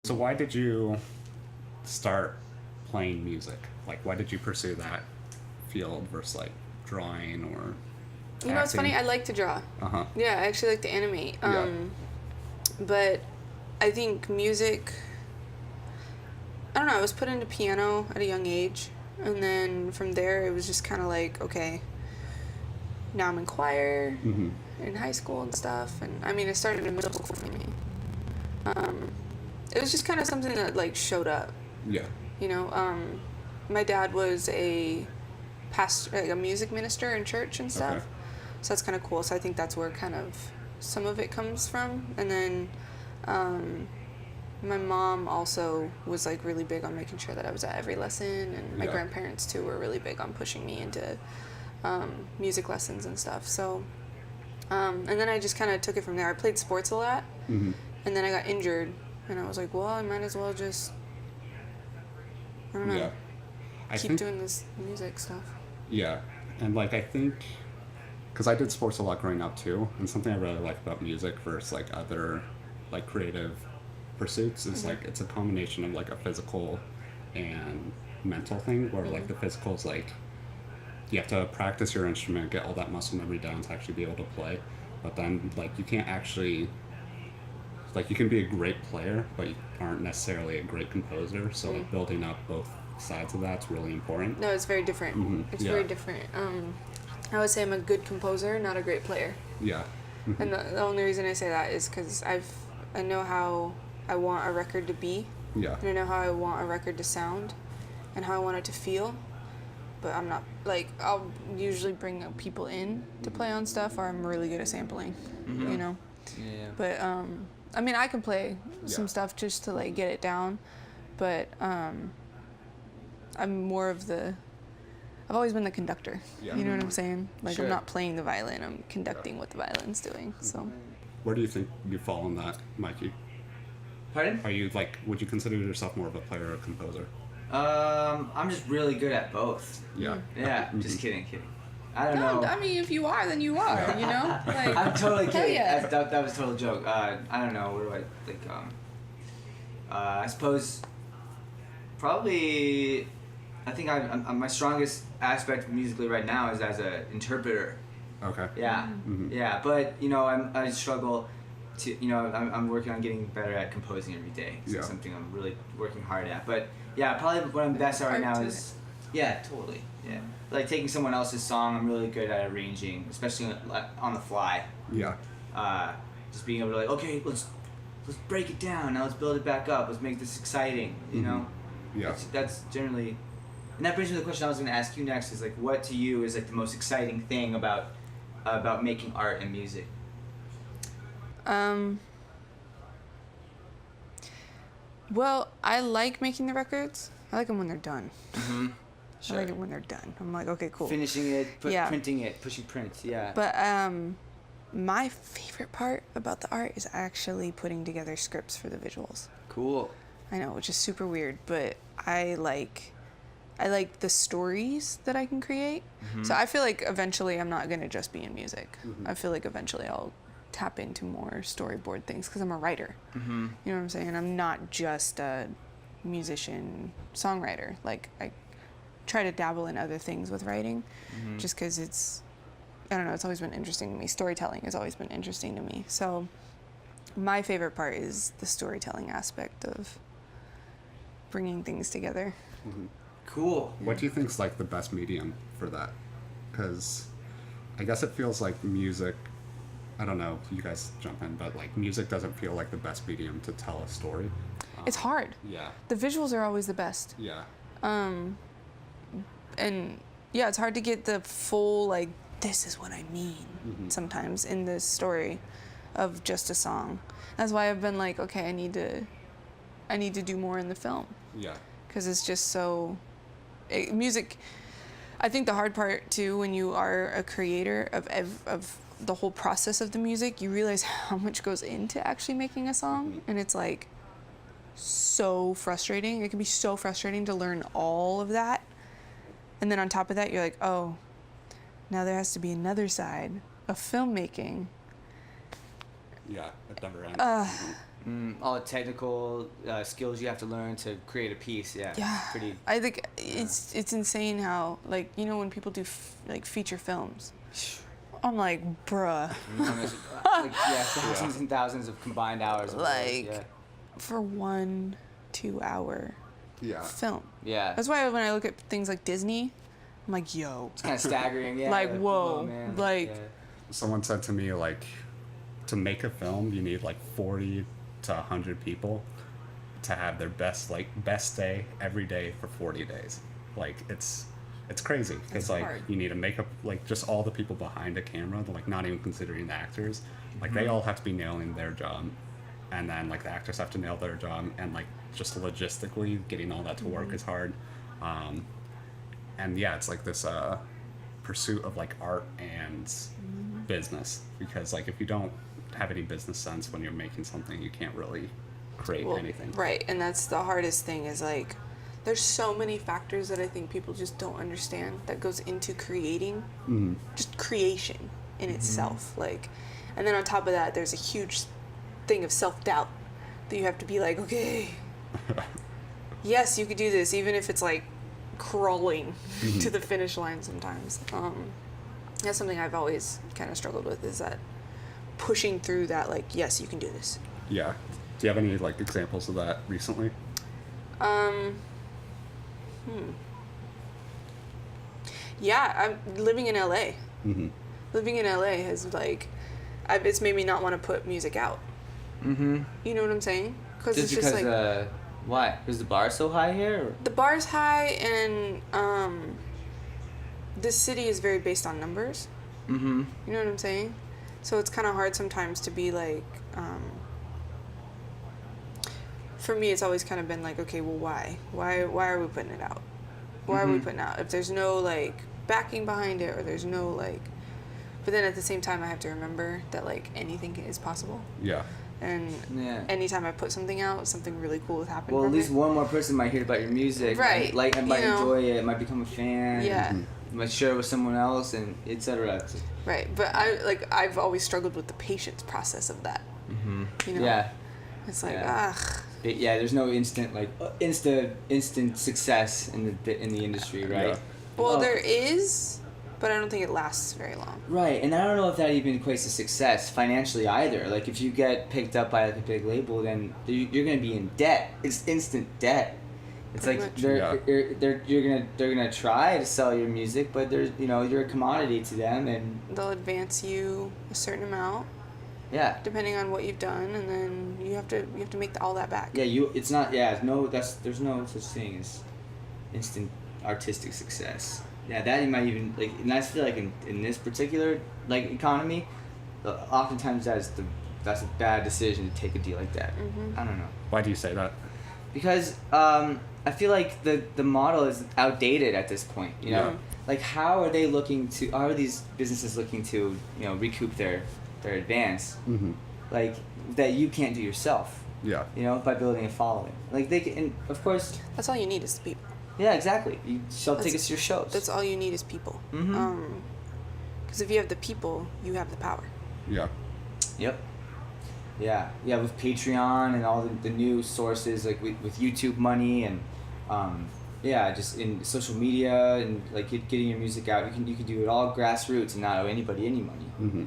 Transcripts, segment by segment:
So why did you start playing music? Like, why did you pursue that field versus like drawing or You know, it's funny. I like to draw. Uh-huh. Yeah, I actually like to animate. But I think music. I don't know. I was put into piano at a young age, and then from there it was just kind of like, okay. Now I'm in choir in high school and stuff, and I mean, it started in middle school for me. It was just kind of something that like showed up. Yeah. You know, my dad was a pastor, like a music minister in church and stuff. Okay. So that's kind of cool. So I think that's where kind of some of it comes from. And then my mom also was like really big on making sure that I was at every lesson, and my grandparents too were really big on pushing me into music lessons and stuff. So, and then I just kind of took it from there. I played sports a lot, and then I got injured, and I was like, well, I might as well just, I don't know, keep doing this music stuff. Yeah, and like I think, because I did sports a lot growing up too, and something I really like about music versus like other like creative pursuits is like it's a combination of like a physical and mental thing, where like the physical is like you have to practice your instrument, get all that muscle memory down to actually be able to play, but then like you can't actually, like you can be a great player but you aren't necessarily a great composer, so like building up both sides of that's really important. No, it's very different. It's very different. I would say I'm a good composer, not a great player. Yeah. And the only reason I say that is because I know how I want a record to be. Yeah. And I know how I want a record to sound and how I want it to feel. But I'm not, like, I'll usually bring people in to play on stuff, or I'm really good at sampling, you know? Yeah. But, I mean, I can play some stuff just to, like, get it down. But I'm more of I've always been the conductor. Yeah. You know what I'm saying? Like, Sure. I'm not playing the violin, I'm conducting what the violin's doing, so. Where do you think you fall on that, Mikey? Pardon? Are you like, would you consider yourself more of a player or a composer? I'm just really good at both. Yeah. Yeah, just kidding. I don't know. I mean, if you are, then you are, you know? Like, I'm totally hell kidding. yeah. That was a total joke. I don't know. What do I think? I suppose probably. I think I'm my strongest aspect musically right now is as an interpreter. Okay. Yeah, yeah. But you know, I struggle to. You know, I'm working on getting better at composing every day. So it's something I'm really working hard at. But yeah, probably what I'm best at right now is. Yeah, totally. Yeah, like taking someone else's song, I'm really good at arranging, especially on the fly. Yeah. Just being able to like, okay, let's break it down. Now let's build it back up. Let's make this exciting. You know. Yeah. That's generally. And that brings me to the question I was going to ask you next. Is like, what to you is like the most exciting thing about making art and music? Well, I like making the records. I like them when they're done. Sure. I like it when they're done. I'm like, okay, cool. Finishing it, printing it, pushing print. Yeah. But my favorite part about the art is actually putting together scripts for the visuals. Cool. I know, which is super weird, but I like the stories that I can create. So I feel like eventually I'm not gonna just be in music. I feel like eventually I'll tap into more storyboard things because I'm a writer. You know what I'm saying? I'm not just a musician songwriter. Like, I try to dabble in other things with writing just because it's, I don't know, it's always been interesting to me. Storytelling has always been interesting to me. So my favorite part is the storytelling aspect of bringing things together. Cool. What do you think is like the best medium for that? Because I guess it feels like music, I don't know, you guys jump in, but like music doesn't feel like the best medium to tell a story. It's hard. Yeah. The visuals are always the best. Yeah. And yeah, it's hard to get the full, like, this is what I mean sometimes in the story of just a song. That's why I've been like, okay, I need to do more in the film. Yeah. Because it's just so, music, I think the hard part too, when you are a creator of the whole process of the music, you realize how much goes into actually making a song. And it's like so frustrating. It can be so frustrating to learn all of that. And then on top of that, you're like, oh, now there has to be another side of filmmaking. Yeah, it never ends. All the technical skills you have to learn to create a piece. Yeah. Yeah. Pretty. I think it's insane how, like, you know, when people do like feature films, I'm like, bruh. Thousands and thousands of combined hours. Like, for 1 2-hour film. Yeah. That's why when I look at things like Disney, I'm like, yo. It's kind of staggering. Yeah. Like, whoa. Man. Like. Someone said to me, like, to make a film, you need like 40 to 100 people to have their best day every day for 40 days. Like, it's crazy. It's like hard. You need to make up, like, just all the people behind a camera, like, not even considering the actors, like, they all have to be nailing their job, and then, like, the actors have to nail their job, and, like, just logistically getting all that to work is hard. And yeah, it's like this pursuit of, like, art and business, because, like, if you don't have any business sense when you're making something, you can't really create anything. Right, and that's the hardest thing is, like, there's so many factors that I think people just don't understand that goes into creating, just creation in itself. Like, and then on top of that, there's a huge thing of self-doubt that you have to be like, okay, yes, you could do this, even if it's like crawling to the finish line sometimes. That's something I've always kind of struggled with, is that pushing through that, like, yes, you can do this. Yeah. Do you have any, like, examples of that recently? Yeah, I'm living in LA. Living in LA has, like, it's made me not want to put music out. You know what I'm saying? Cause Just it's because, just like, why? Is the bar so high here? Or? The bar's high, and this city is very based on numbers. You know what I'm saying? So it's kind of hard sometimes to be like, for me, it's always kind of been like, okay, well, why? Why are we putting it out? Why are we putting it out? If there's no, like, backing behind it, or there's no, like, but then at the same time, I have to remember that, like, anything is possible. Yeah. And anytime I put something out, something really cool will happen. Well, from at least it. one more person might hear about your music. Right. Like, and might You know. enjoy it, might become a fan. Yeah. Might share it with someone else, and etc. Right, but I've always struggled with the patience process of that. You know. Yeah. It's like, Yeah. There's no instant instant success in the industry, right? Yeah. Well, there is, but I don't think it lasts very long. Right, and I don't know if that even equates to success financially either. Like, if you get picked up by, like, a big label, then you're gonna be in debt. It's instant debt. It's Pretty like much. they're gonna try to sell your music, but there's you're a commodity to them, and They'll advance you a certain amount yeah. depending on what you've done, and then you have to make all that back. Yeah, there's no such thing as instant artistic success. Yeah, that you might even, like, and I feel like in this particular, like, economy, oftentimes that's a bad decision to take a deal like that. I don't know. Why do you say that? Because I feel like the model is outdated at this point. You know, like, how are these businesses looking to recoup their advance, like, that you can't do yourself. Yeah. By building a following. Like, they can, and of course. That's all you need is the people. Yeah, exactly. You sell tickets to your shows. That's all you need is people. Because if you have the people, you have the power. Yeah. Yep. Yeah, with Patreon and all the new sources, like with YouTube money and just in social media and, like, getting your music out, you can do it all grassroots and not owe anybody any money. It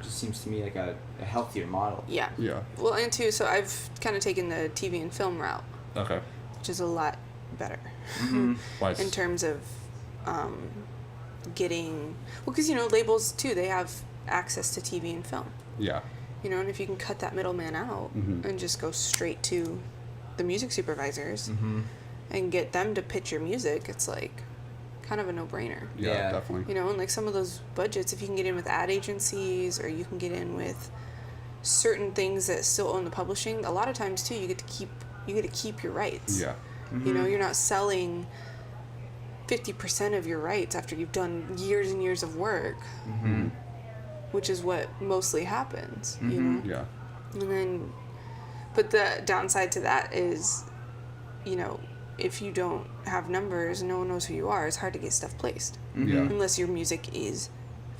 just seems to me like a healthier model. Yeah. Yeah. Well, and too, so I've kind of taken the TV and film route. Okay. Which is a lot better. Why? In terms of getting, well, because labels too, they have access to TV and film. Yeah. And if you can cut that middleman out and just go straight to the music supervisors and get them to pitch your music, it's like kind of a no-brainer. Yeah, definitely. And like some of those budgets, if you can get in with ad agencies, or you can get in with certain things that still own the publishing, a lot of times too, you get to keep your rights. Yeah. You're not selling 50% of your rights after you've done years and years of work, which is what mostly happens, Yeah. And then, but the downside to that is, if you don't have numbers, no one knows who you are, it's hard to get stuff placed. Yeah. Unless your music is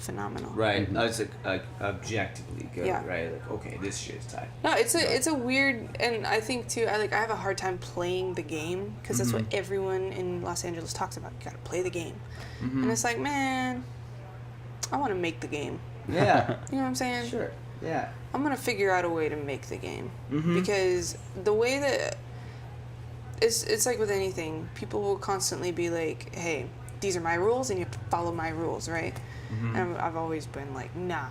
phenomenal. Right. It's like objectively good. Yeah. Right. Like, okay, this shit is tight. No, it's a weird, and I think too. I have a hard time playing the game because that's what everyone in Los Angeles talks about. You gotta play the game, and it's like, man, I want to make the game. Yeah. You know what I'm saying? Sure. Yeah. I'm gonna figure out a way to make the game because the way that it's like with anything, people will constantly be like, "Hey, these are my rules, and you follow my rules, right?" And I've always been like, "Nah,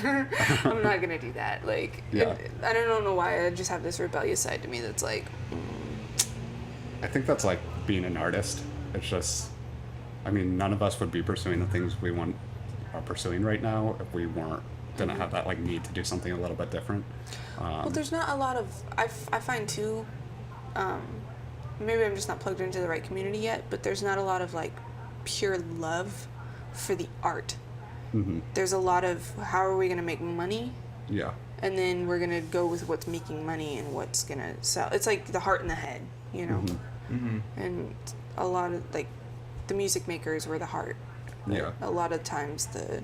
I'm not gonna do that." Like, I don't know why. I just have this rebellious side to me that's like. I think that's like being an artist. It's just, I mean, none of us would be pursuing the things we are pursuing right now if we weren't gonna have that like need to do something a little bit different. Well, there's not a lot of I find too. Maybe I'm just not plugged into the right community yet, but there's not a lot of like pure love for the art. There's a lot of how are we gonna make money? Yeah. And then we're gonna go with what's making money and what's gonna sell. It's like the heart and the head, you know. And a lot of like the music makers were the heart. Yeah. A lot of times the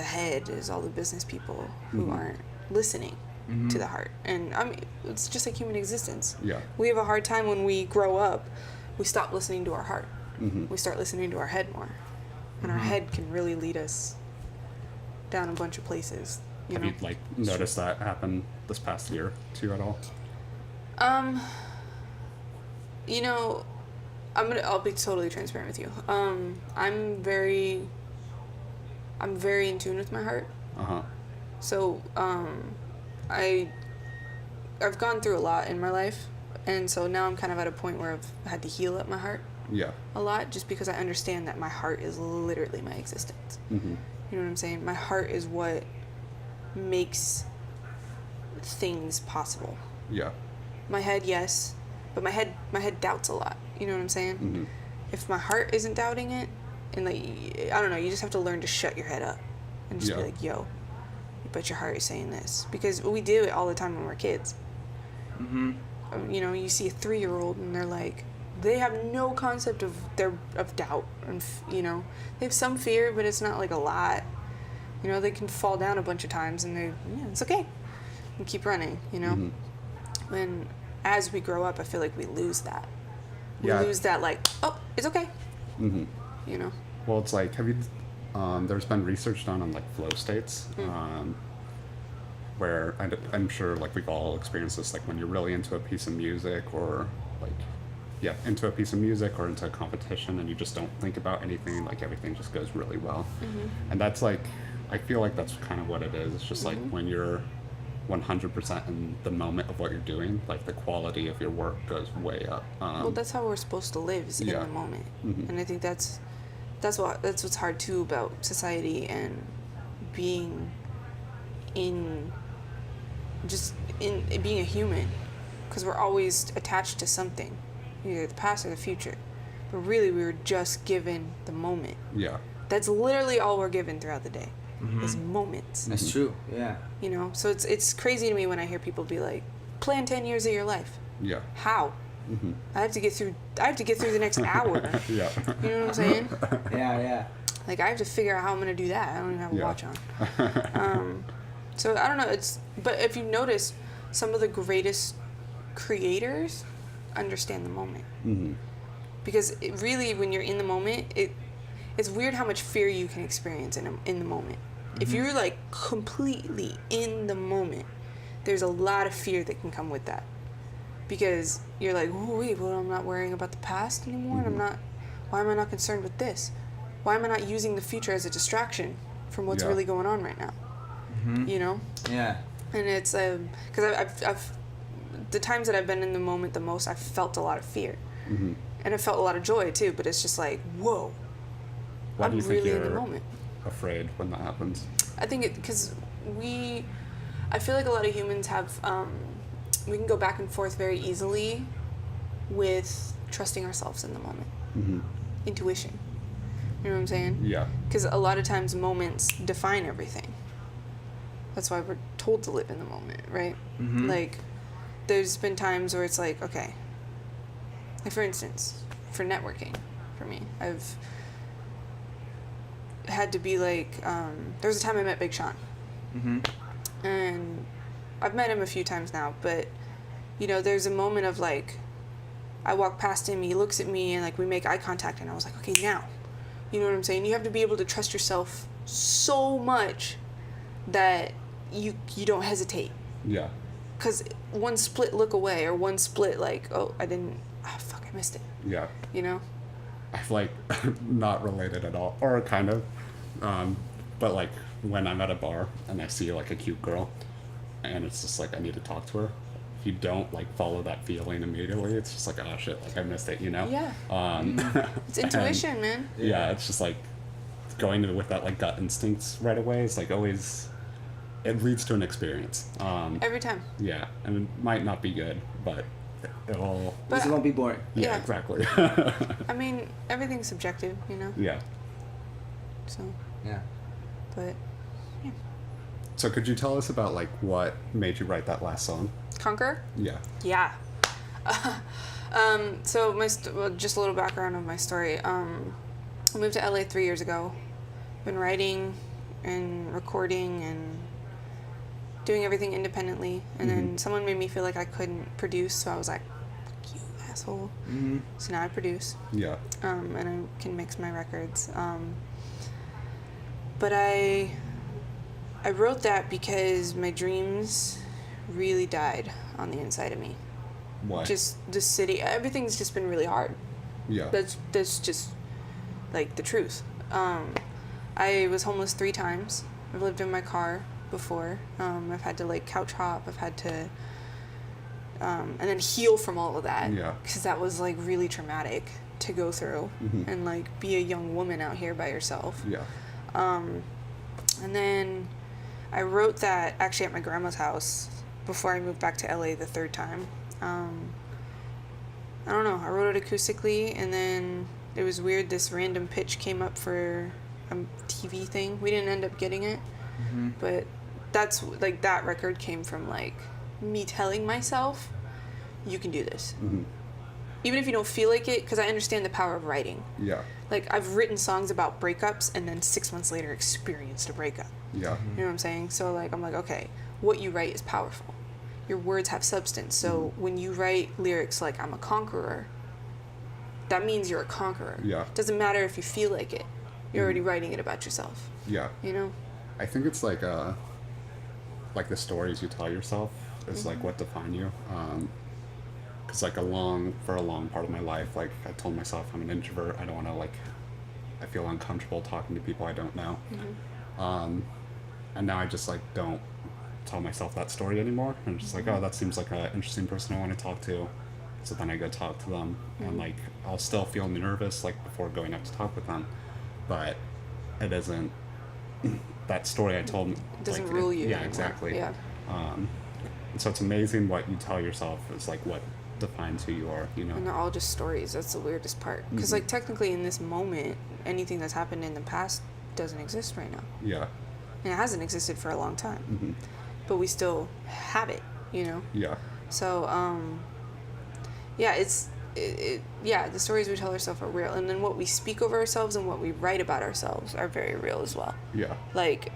head is all the business people who aren't listening to the heart. And I mean, it's just like human existence. Yeah. We have a hard time when we grow up. We stop listening to our heart. We start listening to our head more. And our head can really lead us down a bunch of places. Have you like noticed that happen this past year too at all? You know, I'll be totally transparent with you. I'm very in tune with my heart. So I've gone through a lot in my life, and so now I'm kind of at a point where I've had to heal up my heart. Yeah. A lot, just because I understand that my heart is literally my existence. You know what I'm saying? My heart is what makes things possible. Yeah. My head, yes, but my head doubts a lot. You know what I'm saying? If my heart isn't doubting it, and like I don't know, you just have to learn to shut your head up and just be like, yo, but your heart is saying this, because we do it all the time when we're kids. You know, you see a 3-year-old and they're like, they have no concept of doubt, and you know, they have some fear, but it's not like a lot. You know, they can fall down a bunch of times and it's okay, and keep running. You know, and as we grow up, I feel like we lose that. We lose that, like, oh, it's okay. You know. Well, it's like, have you? There's been research done on like flow states, where I'm sure like we've all experienced this, like when you're really into a piece of music or like. Yeah, into a piece of music or into a competition, and you just don't think about anything, like everything just goes really well. And that's like, I feel like that's kind of what it is. It's just like when you're 100% in the moment of what you're doing, like the quality of your work goes way up. Well, that's how we're supposed to live, is in the moment. And I think that's what's hard too about society and being being a human, because we're always attached to something. Either the past or the future, but really we were just given the moment. That's literally all we're given throughout the day, is moments. That's true. Yeah. You know, so it's crazy to me when I hear people be like, plan 10 years of your life. How? I have to get through the next hour. You know what I'm saying? Yeah. Like, I have to figure out how I'm gonna do that. I don't even have a watch on. So I don't know, but if you notice, some of the greatest creators understand the moment. Because really, when you're in the moment, it's weird how much fear you can experience in the moment. If you're like completely in the moment, there's a lot of fear that can come with that, because you're like, oh wait, well, I'm not worrying about the past anymore, and why am I not concerned with this? Why am I not using the future as a distraction from what's really going on right now? You know? Yeah. And it's because I've the times that I've been in the moment the most, I've felt a lot of fear. And I felt a lot of joy too, but it's just like, whoa, Why do you I'm really think in the you're moment. afraid when that happens? I think because I feel like a lot of humans have, we can go back and forth very easily with trusting ourselves in the moment. Intuition. You know what I'm saying? Yeah. Because a lot of times moments define everything. That's why we're told to live in the moment, right? Like, there's been times where it's like, okay, like for instance, for networking, for me, I've had to be like, there was a time I met Big Sean. And I've met him a few times now, but, you know, there's a moment of like, I walk past him, he looks at me, and like we make eye contact, and I was like, okay, now. You know what I'm saying? You have to be able to trust yourself so much that you don't hesitate. Yeah. Because one split look away, or one split like, oh, I missed it. Yeah. You know? I've like not related at all, or kind of, but like when I'm at a bar and I see like a cute girl, and it's just like I need to talk to her. If you don't like follow that feeling immediately, it's just like, oh shit, like I missed it, you know? Yeah. It's intuition, man. Yeah, it's just like going with that like gut instincts right away. It's like always, it leads to an experience. Every time. Yeah, and it might not be good, but it'll. But it won't be boring. Yeah, exactly. I mean, everything's subjective, you know? Yeah. So. Yeah. But. Yeah. So could you tell us about like what made you write that last song? Conqueror? Yeah. Yeah. So just a little background of my story. I moved to LA 3 years ago. Been writing and recording and doing everything independently. And then someone made me feel like I couldn't produce, so I was like, fuck you, asshole. So now I produce. Yeah. And I can mix my records. But I wrote that because my dreams really died on the inside of me. Why? Just the city, everything's just been really hard. Yeah. That's just like the truth. I was homeless 3 times. I've lived in my car before. I've had to like couch hop. I've had to and then heal from all of that. Yeah. Because that was like really traumatic to go through and like be a young woman out here by yourself. Yeah. And then I wrote that actually at my grandma's house before I moved back to LA the 3rd time. I don't know, I wrote it acoustically, and then it was weird, this random pitch came up for a TV thing. We didn't end up getting it, but that's like, that record came from like me telling myself, you can do this. Even if you don't feel like it, because I understand the power of writing. Yeah. Like, I've written songs about breakups and then 6 months later experienced a breakup. Yeah. You know what I'm saying? So like, I'm like, okay, what you write is powerful. Your words have substance. So when you write lyrics like, I'm a conqueror, that means you're a conqueror. Yeah. Doesn't matter if you feel like it. You're already writing it about yourself. Yeah. You know? I think it's like the stories you tell yourself is like what define you. Because like for a long part of my life, like I told myself I'm an introvert. I don't want to like, I feel uncomfortable talking to people I don't know. And now I just like don't tell myself that story anymore. I'm just like, oh, that seems like an interesting person I want to talk to. So then I go talk to them, and like I'll still feel nervous like before going up to talk with them, but it isn't that story I told. It doesn't like, rule you. Yeah, anymore. exactly. Yeah. And so it's amazing what you tell yourself is like what defines who you are, you know. And they're all just stories. That's the weirdest part. Because like technically in this moment, anything that's happened in the past doesn't exist right now. Yeah. And it hasn't existed for a long time. But we still have it, you know? Yeah. So, yeah, yeah, the stories we tell ourselves are real. And then what we speak over ourselves and what we write about ourselves are very real as well. Yeah. Like,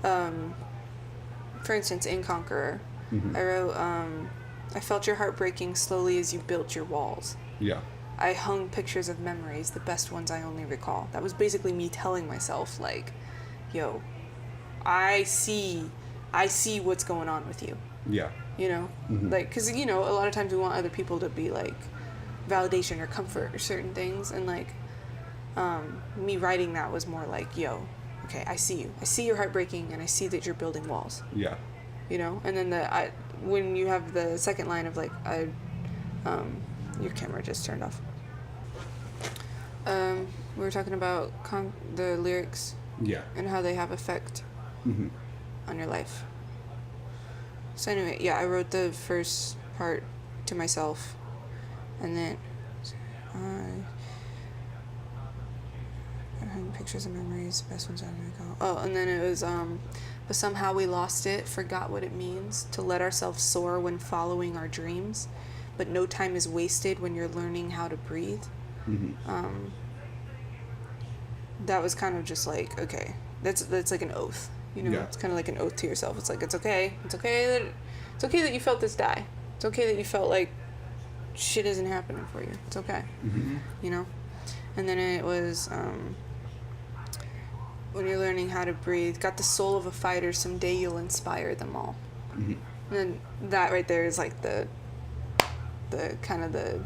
for instance, in Conqueror, I wrote, I felt your heart breaking slowly as you built your walls. Yeah. I hung pictures of memories, the best ones I only recall. That was basically me telling myself, like, yo, I see what's going on with you. Yeah. You know? Like, because, you know, a lot of times we want other people to be, like, validation or comfort or certain things. And, like, me writing that was more like, yo, okay, I see you. I see your heart breaking, and I see that you're building walls. Yeah. You know? And then when you have the second line of, like, your camera just turned off. We were talking about the lyrics. Yeah. And how they have effect on your life. So anyway, yeah, I wrote the first part to myself, and then I had pictures of memories, best ones I recall. Oh, and then it was but somehow we lost it, forgot what it means to let ourselves soar when following our dreams, but no time is wasted when you're learning how to breathe. that was kind of just like, okay, that's like an oath, you know. Yeah. It's kind of like an oath to yourself. It's like, it's okay that you felt this die. It's okay that you felt like shit isn't happening for you. It's okay. Mm-hmm. You know. And then it was when you're learning how to breathe, got the soul of a fighter, someday you'll inspire them all. Mm-hmm. And then that right there is like the kind of the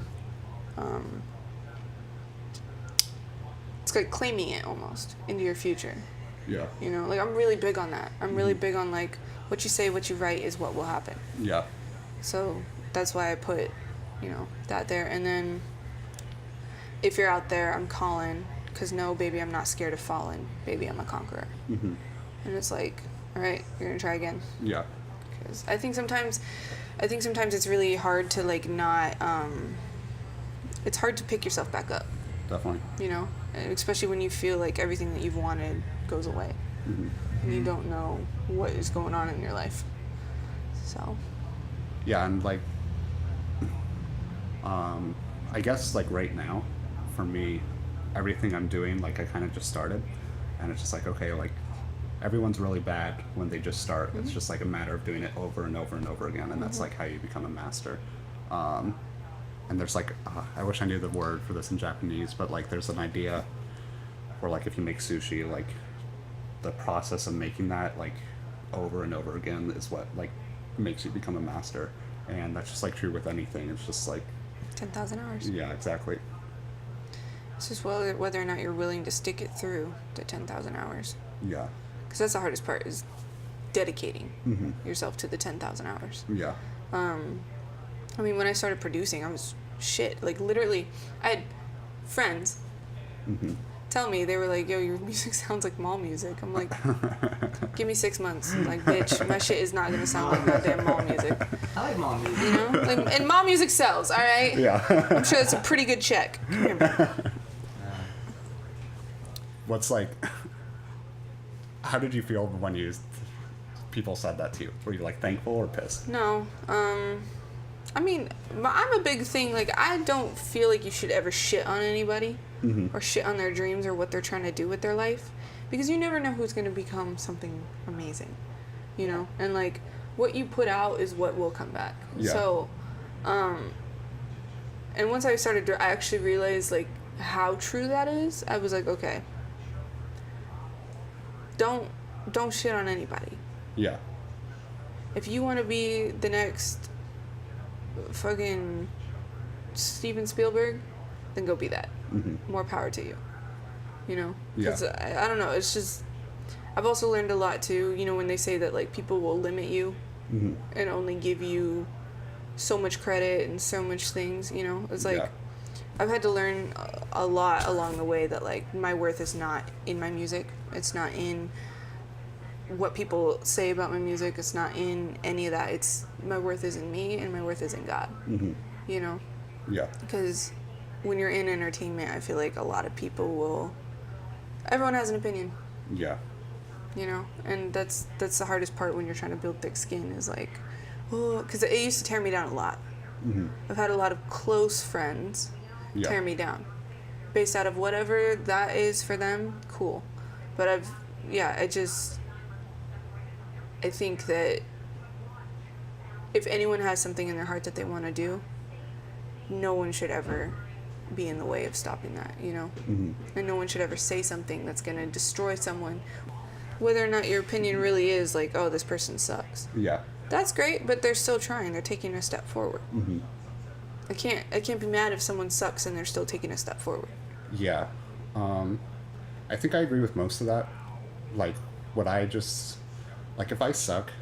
it's like claiming it almost into your future. Yeah. You know, like I'm really big on that. I'm really big on like what you say, what you write is what will happen. Yeah. So that's why I put, you know, that there. And then if you're out there, I'm calling, because no, baby, I'm not scared of falling. Baby, I'm a conqueror. Mm-hmm. And it's like, all right, you're gonna try again. Yeah. Because I think sometimes it's really hard to like not. It's hard to pick yourself back up. Definitely. You know, and especially when you feel like everything that you've wanted goes away, Mm-hmm. and you don't know what is going on in your life. So. Yeah, and like, I guess like right now, for me, everything I'm doing, like I kind of just started, and it's just like, okay, like everyone's really bad when they just start. Mm-hmm. It's just like a matter of doing it over and over and over again, and that's like how you become a master. And there's like, I wish I knew the word for this in Japanese, but like there's an idea where like if you make sushi, like the process of making that like over and over again is what like makes you become a master. And that's just like true with anything. It's just like 10,000 hours. Yeah, exactly. It's just whether or not you're willing to stick it through the 10,000 hours. Yeah. Because that's the hardest part, is dedicating Mm-hmm. yourself to the 10,000 hours. Yeah. I mean, when I started producing, I was shit. Like, literally, I had friends Mm-hmm. tell me, they were like, yo, your music sounds like mall music. I'm like, give me 6 months. I'm like, bitch, my shit is not going to sound like goddamn mall music. I like mom music. You know? Like, and mall music sells, all right? Yeah. I'm sure it's a pretty good check. Come here, man. What's like, how did you feel when people said that to you? Were you like thankful or pissed? No, I mean, I'm a big thing, like, I don't feel like you should ever shit on anybody Mm-hmm. or shit on their dreams or what they're trying to do with their life, because you never know who's going to become something amazing, you know? And, like, what you put out is what will come back. Yeah. So, and once I started, I actually realized, like, how true that is. I was like, okay, don't shit on anybody. Yeah. If you want to be the next fucking Steven Spielberg, then go be that. Mm-hmm. More power to you. You know? Yeah. 'Cause I don't know, it's just, I've also learned a lot too, you know, when they say that, like, people will limit you Mm-hmm. and only give you so much credit and so much things, you know? It's like, Yeah. I've had to learn a lot along the way that, like, my worth is not in my music. It's not in what people say about my music. It's not in any of that. It's, my worth is in me, and my worth is in God. Mm-hmm. You know? Yeah. Because when you're in entertainment, I feel like a lot of people everyone has an opinion, Yeah. you know? And that's the hardest part when you're trying to build thick skin, is like, oh, because it used to tear me down a lot. Mm-hmm. I've had a lot of close friends Yeah. tear me down based out of whatever that is for them. Cool. But I think that if anyone has something in their heart that they want to do, no one should ever be in the way of stopping that, you know? Mm-hmm. And no one should ever say something that's going to destroy someone. Whether or not your opinion really is like, oh, this person sucks. Yeah. That's great, but they're still trying. They're taking a step forward. Mm-hmm. I can't be mad if someone sucks and they're still taking a step forward. Yeah. I think I agree with most of that. Like, if I suck,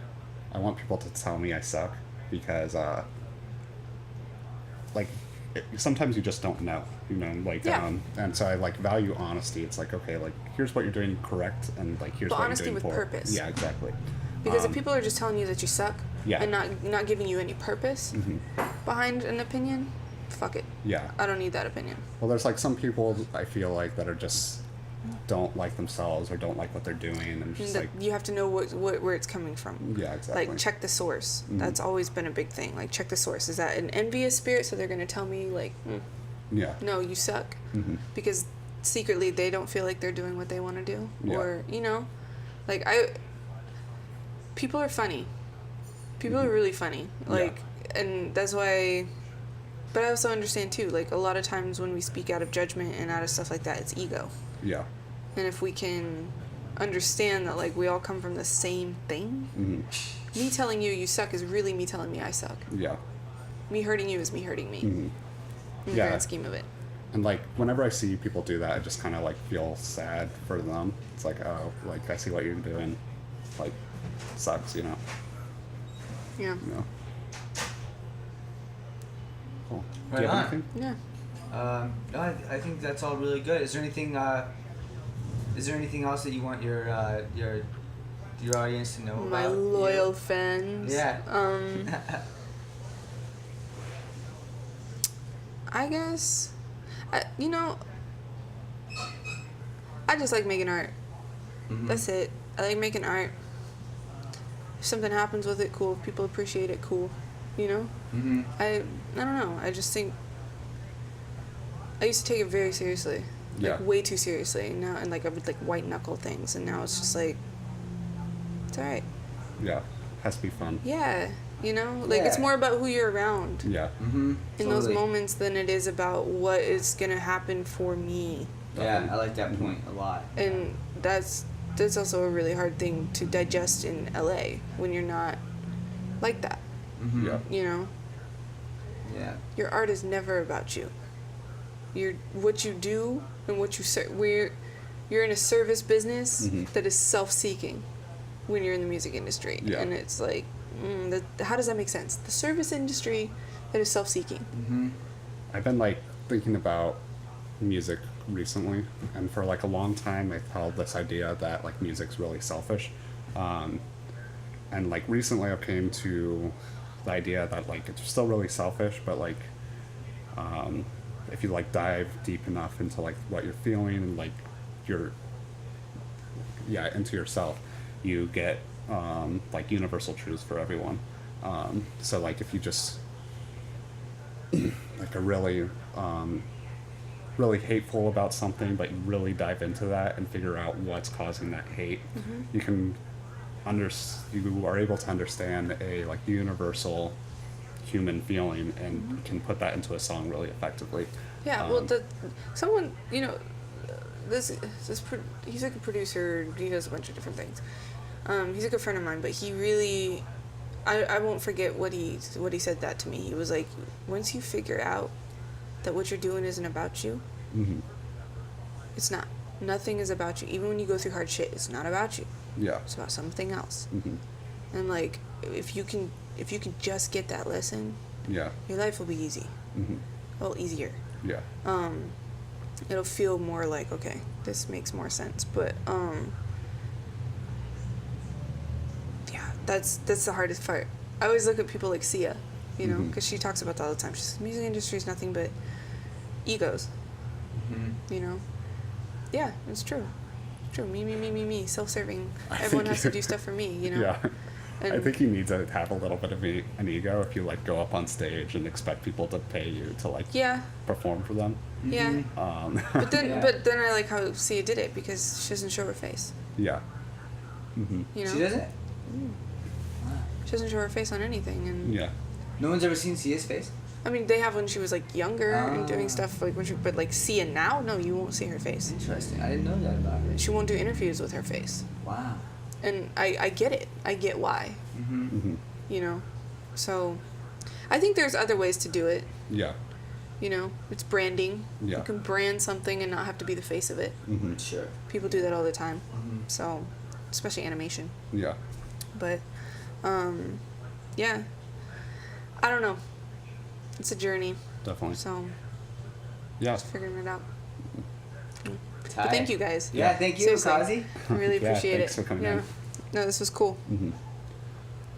I want people to tell me I suck, because, sometimes you just don't know, you know, like, Yeah. And so I, like, value honesty. It's like, okay, like, here's what you're doing correct, and, like, here's But what honesty you're doing with for. purpose. Yeah, exactly. Because if people are just telling you that you suck, Yeah. and not giving you any purpose behind an opinion, fuck it. Yeah. I don't need that opinion. Well, there's, like, some people I feel like that are just don't like themselves or don't like what they're doing, and just, like, You have to know where it's coming from. yeah, exactly. Like, check the source. That's always been a big thing. Like, check the source. Is that an envious spirit, so they're going to tell me, like, Yeah. no, you suck? Mm-hmm. Because secretly they don't feel like they're doing what they want to do, or like people are funny. People are really funny, like, and that's why. But I also understand too, like, a lot of times when we speak out of judgment and out of stuff like that, it's ego. Yeah. And if we can understand that, like, we all come from the same thing, me telling you suck is really me telling me I suck. Yeah. Me hurting you is me hurting me. In the grand scheme of it. And, like, whenever I see people do that, I just kind of, like, feel sad for them. It's like, oh, like, I see what you're doing. Like, sucks, Yeah. Cool. Right do you have on. anything? Yeah. No, I think that's all really good. Is there anything else that you want your audience to know about? My loyal fans. Yeah. I guess, I just like making art. That's it. I like making art. If something happens with it, cool. If people appreciate it, cool. I don't know. I just think I used to take it very seriously, like way too seriously. Now, and like I would like white knuckle things, and now it's just like it's alright. Yeah, has to be fun. Yeah, like it's more about who you're around. Yeah. In those moments than it is about what is gonna happen for me. Yeah, I like that point a lot. And that's also a really hard thing to digest in LA when you're not like that. Yeah. Yeah. Your art is never about you. What you do and what you you're in a service business that is self-seeking when you're in the music industry. Yeah. And it's like, how does that make sense? The service industry that is self-seeking. I've been like thinking about music recently, and for like a long time I've held this idea that like music's really selfish, and like recently I came to the idea that like it's still really selfish, but like if you like dive deep enough into like what you're feeling and like into yourself, you get like universal truths for everyone. So like if you just like are really really hateful about something, but you really dive into that and figure out what's causing that hate, you can you are able to understand a like universal human feeling and can put that into a song really effectively. Yeah, well, someone, he's like a producer, he does a bunch of different things. He's a good friend of mine, but he really, I won't forget what he said that to me. He was like, once you figure out that what you're doing isn't about you, it's not. Nothing is about you. Even when you go through hard shit, it's not about you. Yeah. It's about something else. And like, if you can just get that lesson, your life will be easy. Well, easier. Yeah. It'll feel more like, okay, this makes more sense. But yeah, that's the hardest part. I always look at people like Sia, because she talks about that all the time. She says, music industry is nothing but egos. Yeah, it's true. True. Me. Self-serving. Everyone has to do stuff for me. Yeah. And I think you need to have a little bit of an ego if you like go up on stage and expect people to pay you to like perform for them. Yeah. But then I like how Sia did it because she doesn't show her face. Yeah. She doesn't? She doesn't show her face on anything, and No one's ever seen Sia's face? I mean, they have when she was like younger and doing stuff like but like Sia now, no, you won't see her face. Interesting. I didn't know that about her. She won't do interviews with her face. Wow. And I get it. I get why. So I think there's other ways to do it. Yeah. It's branding. Yeah. You can brand something and not have to be the face of it. Sure. People do that all the time. So, especially animation. Yeah. But, yeah. I don't know. It's a journey. Definitely. So, yeah. just figuring it out. But thank you guys. Yeah, thank you, Akazi. I really appreciate thanks it. for coming in. No, this was cool.